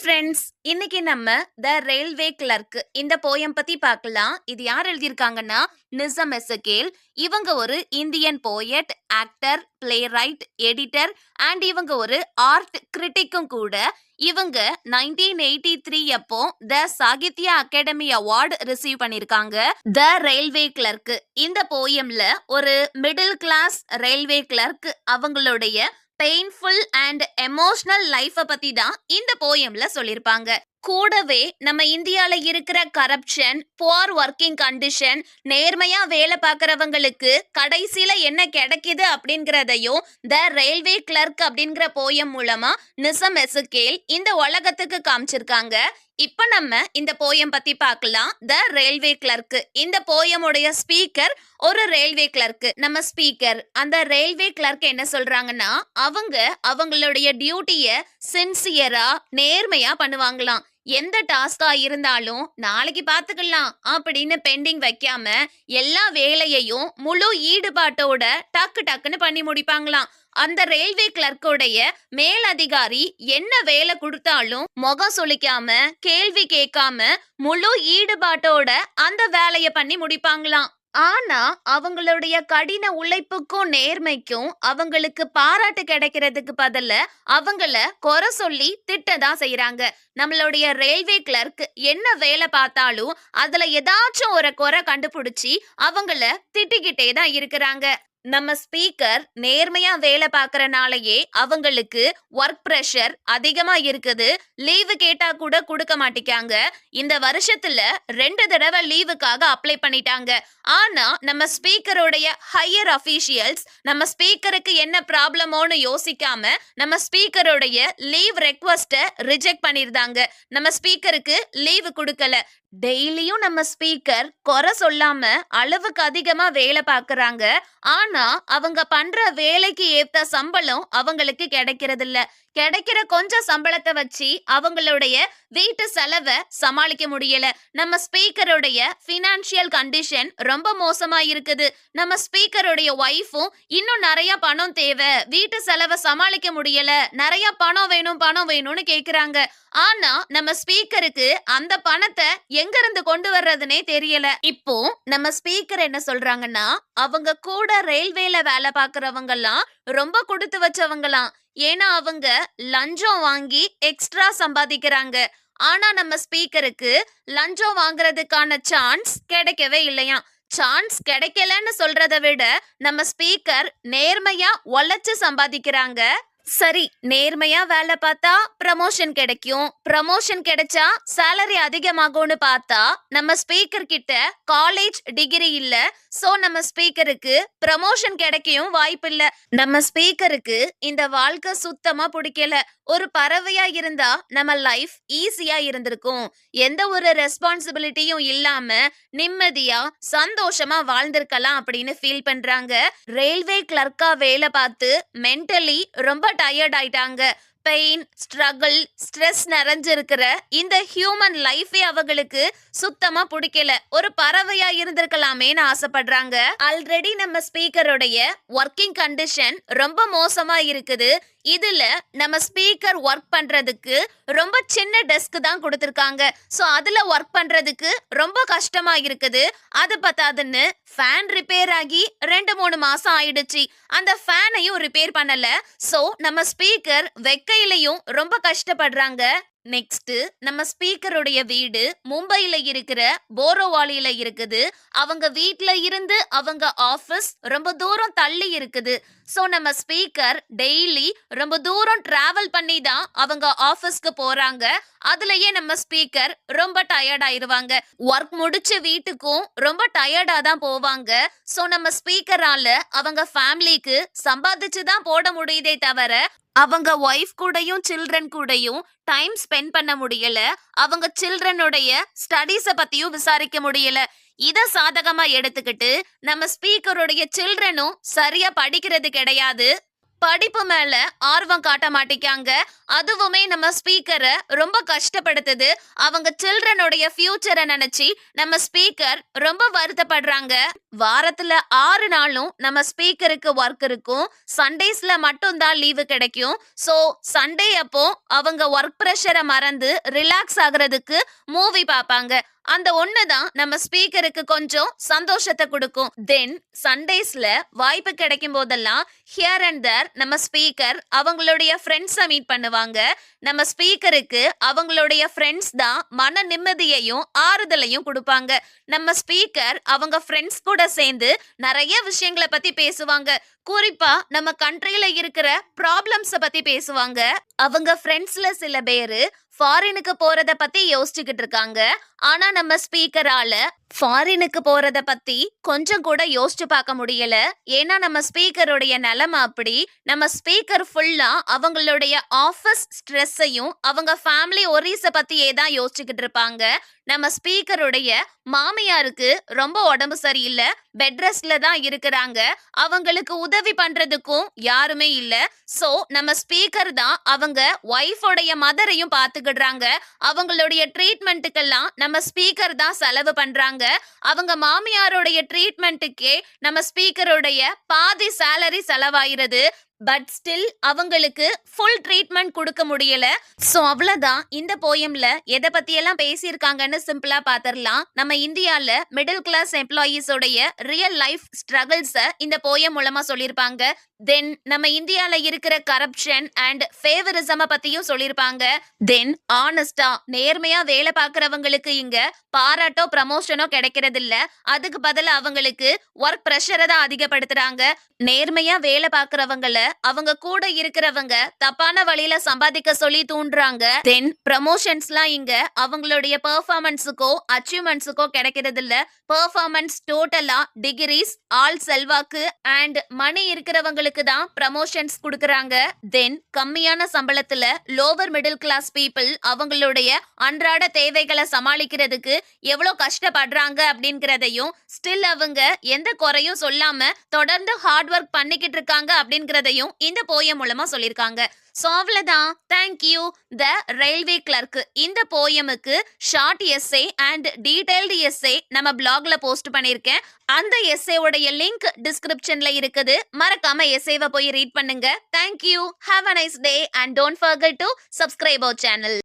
Friends, இன்னைக்கு நம்ம த railway clerk இந்த போயம் பத்தி பார்க்கலாம். இது யார் எழுதியிருக்காங்கன்னா நிசம் எசகேல். இவங்க ஒரு Indian poet, actor, playwright, editor and இவங்க ஒரு ஆர்ட் கிரிட்டிக்கும் கூட. இவங்க 1983 அப்போ த சாகித்ய அகாடமி அவார்டு ரிசீவ் பண்ணிருக்காங்க. த ரயில்வே கிளர்க் இந்த போயம்ல ஒரு மிடில் கிளாஸ் ரயில்வே கிளர்க் அவங்களுடைய பெயின்ஃபுல் அண்ட் எமோஷனல் லைஃப பத்தி தான் இந்த போயம்ல சொல்லிருப்பாங்க. கூடவே நம்ம இந்தியால இருக்கிற கரப்ஷன், புவர் ஒர்க்கிங் கண்டிஷன், நேர்மையா வேலை பார்க்கறவங்களுக்கு கடைசியில என்ன கிடைக்குது அப்படிங்கறதையும் த ரயில்வே கிளர்க் அப்படிங்கிற போயம் மூலமா நிசம் எசகேல் இந்த உலகத்துக்கு காமிச்சிருக்காங்க. இப்ப நம்ம இந்த போயம் பத்தி பார்க்கலாம். த ரயில்வே கிளர்க் இந்த போயமுடைய ஸ்பீக்கர் ஒரு ரயில்வே கிளர்க். நம்ம ஸ்பீக்கர் அந்த ரயில்வே கிளர்க் என்ன சொல்றாங்கன்னா, அவங்களுடைய டியூட்டிய சின்சியரா நேர்மையா பண்ணுவாங்களாம். எந்த டாஸ்கா இருந்தாலும் நாளைக்கு பாத்துக்கலாம் அப்படின்னு பெண்டிங் வைக்காம எல்லா வேலையையும் முழு ஈடுபாட்டோட டக்குன்னு பண்ணி முடிப்பாங்களாம். அந்த ரயில்வே கிளர்க்குடைய மேல் அதிகாரி என்ன வேலை கொடுத்தாலும் முகம் சுளிக்காம கேள்வி கேட்காம முழு ஈடுபாட்டோட அந்த வேலைய பண்ணி முடிப்பாங்களாம். ஆனா அவங்களுடைய கடின உழைப்புக்கும் நேர்மைக்கும் அவங்களுக்கு பாராட்டு கிடைக்கிறதுக்கு பதிலா அவங்கள குறை சொல்லி திட்டதான் செய்யறாங்க. நம்மளுடைய ரயில்வே கிளர்க் என்ன வேலை பார்த்தாலும் அதுல ஏதாச்சும் ஒரு குறை கண்டுபிடிச்சி அவங்கள திட்டிக்கிட்டே தான் இருக்கிறாங்க. நம்ம ஸ்பீக்கர் நேர்மையா வேலை பார்க்கறனாலயே அவங்களுக்கு ஒர்க் பிரஷர் அதிகமா இருக்குது. லீவு கேட்டா கூட கொடுக்க மாட்டிக்காங்க. இந்த வருஷத்துல 2 தடவை லீவுக்காக அப்ளை பண்ணிட்டாங்க. ஆனா நம்ம ஸ்பீக்கருடைய ஹையர் அபிஷியல்ஸ் நம்ம ஸ்பீக்கருக்கு என்ன ப்ராப்ளமோன்னு யோசிக்காம நம்ம ஸ்பீக்கருடைய லீவ் ரெக்வஸ்ட ரிஜெக்ட் பண்ணிருந்தாங்க. நம்ம ஸ்பீக்கருக்கு லீவு கொடுக்கல. டெய்லியும் நம்ம ஸ்பீக்கர் குறை சொல்லாம அளவுக்கு அதிகமா வேலை பார்க்கறாங்க. ஆனா அவங்க பண்ற வேலைக்கு ஏத்த சம்பளம் அவங்களுக்கு கிடைக்கிறது இல்ல. கிடைக்கிற கொஞ்சம் சம்பளத்தை வச்சு அவங்களுடைய வீட்டு செலவை சமாளிக்க முடியல. நம்ம ஸ்பீக்கருடைய பினான்சியல் கண்டிஷன் ரொம்ப மோசமா இருக்குது. நம்ம ஸ்பீக்கருடைய ஒய்ஃபும் இன்னும் நிறைய பணம் தேவை, வீட்டு செலவை சமாளிக்க முடியல, நிறைய பணம் வேணும்னு கேக்குறாங்க. ஆனா நம்ம ஸ்பீக்கருக்கு அந்த பணத்தை எங்க இருந்து கொண்டு வர்றதுனே தெரியல. இப்போ நம்ம ஸ்பீக்கர் என்ன சொல்றாங்கன்னா, அவங்க கூட ரயில்வேல வேலை பார்க்கறவங்க எல்லாம் ரொம்ப கொடுத்து வச்சவங்களாம். ஏன்னா அவங்க லஞ்சம் வாங்கி எக்ஸ்ட்ரா சம்பாதிக்கிறாங்க. ஆனா நம்ம ஸ்பீக்கருக்கு லஞ்சம் வாங்குறதுக்கான சான்ஸ் கிடைக்கவே இல்லையாம். சான்ஸ் கிடைக்கலன்னு சொல்றதை விட நம்ம ஸ்பீக்கர் நேர்மையா உழைச்சு சம்பாதிக்கிறாங்க. சரி, நேர்மையா வேலை பார்த்தா ப்ரமோஷன் கிடைக்கும், ப்ரமோஷன் கிடைச்சா சேலரி அதிகமாகும்னு பார்த்தா நம்ம ஸ்பீக்கர் கிட்ட காலேஜ் டிகிரி இல்ல. சோ நம்ம ஸ்பீக்கருக்கு ப்ரமோஷன் கிடைக்கவும் வாய்ப்பு இல்ல. நம்ம ஸ்பீக்கருக்கு இந்த வாழ்க்கை சுத்தமா பிடிக்கல. ஒரு பறவையா இருந்தா நம்ம லைஃப் ஈஸியா இருந்திருக்கும். எந்த ஒரு ரெஸ்பான்சிபிலிட்டியும் இல்லாம நிம்மதியா சந்தோஷமா வாழ்ந்திருக்கலாம் அப்படின்னு ஃபீல் பண்றாங்க. ரயில்வே கிளர்க்கா வேலை பார்த்து மென்டலி ரொம்ப டயர்ட் ஆயிட்டாங்க. பெயின், ஸ்ட்ரகிள், ஸ்ட்ரெஸ் நிறைஞ்சிருக்கிற இந்த ஹியூமன் லைஃபே அவங்களுக்கு சுத்தமா பிடிக்கல. ஒரு பறவையா இருந்திருக்கலாமேன்னு ஆசைப்படுறாங்க. ஆல்ரெடி நம்ம ஸ்பீக்கருடைய ஒர்க்கிங் கண்டிஷன் ரொம்ப மோசமா இருக்குது. இதுல நம்ம ஸ்பீக்கர் ஒர்க் பண்றதுக்கு ரொம்ப சின்ன டெஸ்க் தான் கொடுத்திருக்காங்க. சோ அதுல ஒர்க் பண்றதுக்கு ரொம்ப கஷ்டமா இருக்குது. அது பத்தாதுன்னு ஃபேன் ரிப்பேர் ஆகி 2-3 மாசம் ஆயிடுச்சு. அந்த ஃபேனையும் ரிப்பேர் பண்ணல. சோ நம்ம ஸ்பீக்கர் வெக்கையிலையும் ரொம்ப கஷ்டப்படுறாங்க. நெக்ஸ்ட் நம்ம ஸ்பீக்கருடைய வீடு மும்பையில இருக்கிற போரோவாலியில இருக்குது. அவங்க வீட்ல இருந்து அவங்க ஆபீஸ் ரொம்ப தூரம் தள்ளி இருக்குது. சோ நம்ம ஸ்பீக்கர் டெய்லி ரொம்ப தூரம் டிராவல் பண்ணி தான் அவங்க ஆபீஸ்க்கு போறாங்க. அதுலயே நம்ம ஸ்பீக்கர் ரொம்ப டயர்ட் ஆயிருவாங்க. ஒர்க் முடிச்சு வீட்டுக்கும் ரொம்ப டயர்டா தான் போவாங்க. சோ நம்ம ஸ்பீக்கரால அவங்க ஃபேமிலிக்கு சம்பாதிச்சு தான் போட முடியுதே தவிர அவங்க ஒய்ஃப் கூடயும் சில்ட்ரன் கூடயும் டைம் ஸ்பெண்ட் பண்ண முடியல. அவங்க சில்ட்ரனுடைய ஸ்டடீஸ பத்தியும் விசாரிக்க முடியல. இத சாதகமா எடுத்துக்கிட்டு நம்ம ஸ்பீக்கருடைய சில்ட்ரனும் சரியா படிக்கிறது கிடையாது. படிப்பு மேல ஆர்வம் காட்ட மாட்டேங்காங்க. அதுவுமே நம்ம ஸ்பீக்கரை ரொம்ப கஷ்டப்படுத்துது. அவங்க சில்ட்ரனுடைய ஃபியூச்சரை நினைச்சு நம்ம ஸ்பீக்கர் ரொம்ப வருத்தப்படுறாங்க. வாரத்துல 6 நாளும் நம்ம ஸ்பீக்கருக்கு ஒர்க் இருக்கும். சண்டேஸ்ல மட்டும் தான் லீவு கிடைக்கும். சோ சண்டே அப்போ அவங்க ஒர்க் பிரஷர மறந்து ரிலாக்ஸ் ஆகுறதுக்கு மூவி பாப்பாங்க. அந்த ஒண்ணு தான் நம்ம ஸ்பீக்கருக்கு கொஞ்சம் சந்தோஷத்த குடுக்கும். தென் சண்டேஸ்ல வாய்ப்பு கிடைக்கும் போதெல்லாம் ஹியர் அண்ட் தேர் நம்ம ஸ்பீக்கர் அவங்களுடைய ஃப்ரெண்ட்ஸ மீட் பண்ணுவாங்க. நம்ம ஸ்பீக்கருக்கு அவங்களுடைய ஃப்ரெண்ட்ஸ் தான் மன நிம்மதியையும் ஆறுதலையும் குடுப்பாங்க. நம்ம ஸ்பீக்கர் அவங்க ஃப்ரெண்ட்ஸ் கூட சேர்ந்து நிறைய விஷயங்கள பத்தி பேசுவாங்க. குறிப்பா நம்ம கண்ட்ரில இருக்கிற ப்ராப்ளம்ஸ பத்தி பேசுவாங்க. அவங்க ஃப்ரெண்ட்ஸ்ல சில பேரு ஃபாரினுக்கு போறத பத்தி யோசிச்சுக்கிட்டு இருக்காங்க. ஆனா நம்ம ஸ்பீக்கரால ஃபாரினுக்கு போறத பத்தி கொஞ்சம் கூட யோசிச்சு பார்க்க முடியல. ஏன்னா நம்ம ஸ்பீக்கருடைய நிலைமை அப்படி. நம்ம ஸ்பீக்கர் ஃபுல்லா அவங்களுடைய ஆஃபீஸ் ஸ்ட்ரெஸ்ஸையும் அவங்க ஃபேமிலி ஒரீஸ பத்தியே தான் யோசிச்சுக்கிட்டு இருப்பாங்க. நம்ம ஸ்பீக்கருடைய மாமியாருக்கு ரொம்ப உடம்பு சரியில்லை, பெட் ரெஸ்ட்ல தான் இருக்கிறாங்க. அவங்களுக்கு உதவி பண்றதுக்கும் யாருமே இல்ல. சோ நம்ம ஸ்பீக்கர் தான் அவங்க ஒய்ஃபோடைய மதரையும் பாத்துக்கிடுறாங்க. அவங்களுடைய ட்ரீட்மெண்ட்டுக்கெல்லாம் நம்ம ஸ்பீக்கர் தான் செலவு பண்றாங்க. அவங்க மாமியாருடைய ட்ரீட்மெண்ட்டுக்கே நம்ம ஸ்பீக்கருடைய பாதி சேலரி செலவாயிருது. பட் ஸ்டில் அவங்களுக்கு ஃபுல் ட்ரீட்மெண்ட் கொடுக்க முடியல. சோ அவ்வளவுதான். இந்த போயம்ல எதை பத்தி எல்லாம் பேசியிருக்காங்கன்னு சிம்பிளா பாத்திரலாம். நம்ம இந்தியால மிடில் கிளாஸ் எம்ப்ளாயீஸ் உடைய ரியல் லைஃப் ஸ்ட்ரகிள்ஸ இந்த போயம் மூலமா சொல்லியிருப்பாங்க. தென் நம்ம இந்தியால இருக்கிற கரப்ஷன் அண்ட் ஃபேவரிசம பத்தியும் சொல்லியிருப்பாங்க. தென் ஆனஸ்டா நேர்மையா வேலை பார்க்கறவங்களுக்கு இங்க பாராட்டோ ப்ரமோஷனோ கிடைக்கிறது இல்ல. அதுக்கு பதிலா அவங்களுக்கு ஒர்க் பிரஷரை தான் அதிகப்படுத்துறாங்க. நேர்மையா வேலை பார்க்கறவங்கள அவங்க கூட இருக்கிறவங்க தப்பான வழியில சம்பாதிக்க சொல்லி தூண்டுறாங்க. தென் ப்ரமோஷன்ஸ்லாம் இங்க அவங்களுடைய பெர்ஃபார்மன்ஸுக்கோ அச்சீவ்மெண்ட்ஸுக்கோ கிடைக்கிறது இல்ல. பெர்ஃபார்மன்ஸ் டோட்டலா டிகிரிஸ், ஆள் செல்வாக்கு அண்ட் மணி இருக்கிறவங்களுக்கு தான் ப்ரமோஷன்ஸ் கொடுக்கறாங்க. தென் கம்மியான சம்பளத்துல லோவர் மிடில் கிளாஸ் பீப்புள் அவங்களுடைய அன்றாட தேவைகளை சமாளிக்கிறதுக்கு எவ்வளவு கஷ்டப்படுறாங்க அப்படிங்கறதையும், ஸ்டில் அவங்க எந்த குறையும் சொல்லாம தொடர்ந்து ஹார்ட் ஒர்க் பண்ணிக்கிட்டு இருக்காங்க அப்படிங்கறதையும் இந்த போயம் மூலமா சொல்லியிருக்காங்க. சோ அவ்வளவுதான். தேங்க்யூ. த ரயில்வே கிளர்க் இந்த போயமுக்கு short essay and detailed essay நம்ம பிளாக்ல போஸ்ட் பண்ணிருக்கேன். அந்த எஸ்ஸே உடைய லிங்க் டிஸ்கிரிப்ஷன்ல இருக்குது. மறக்காம எஸ்ஸேவை போய் ரீட் பண்ணுங்க. Thank you. Have a nice day and don't forget to subscribe our channel.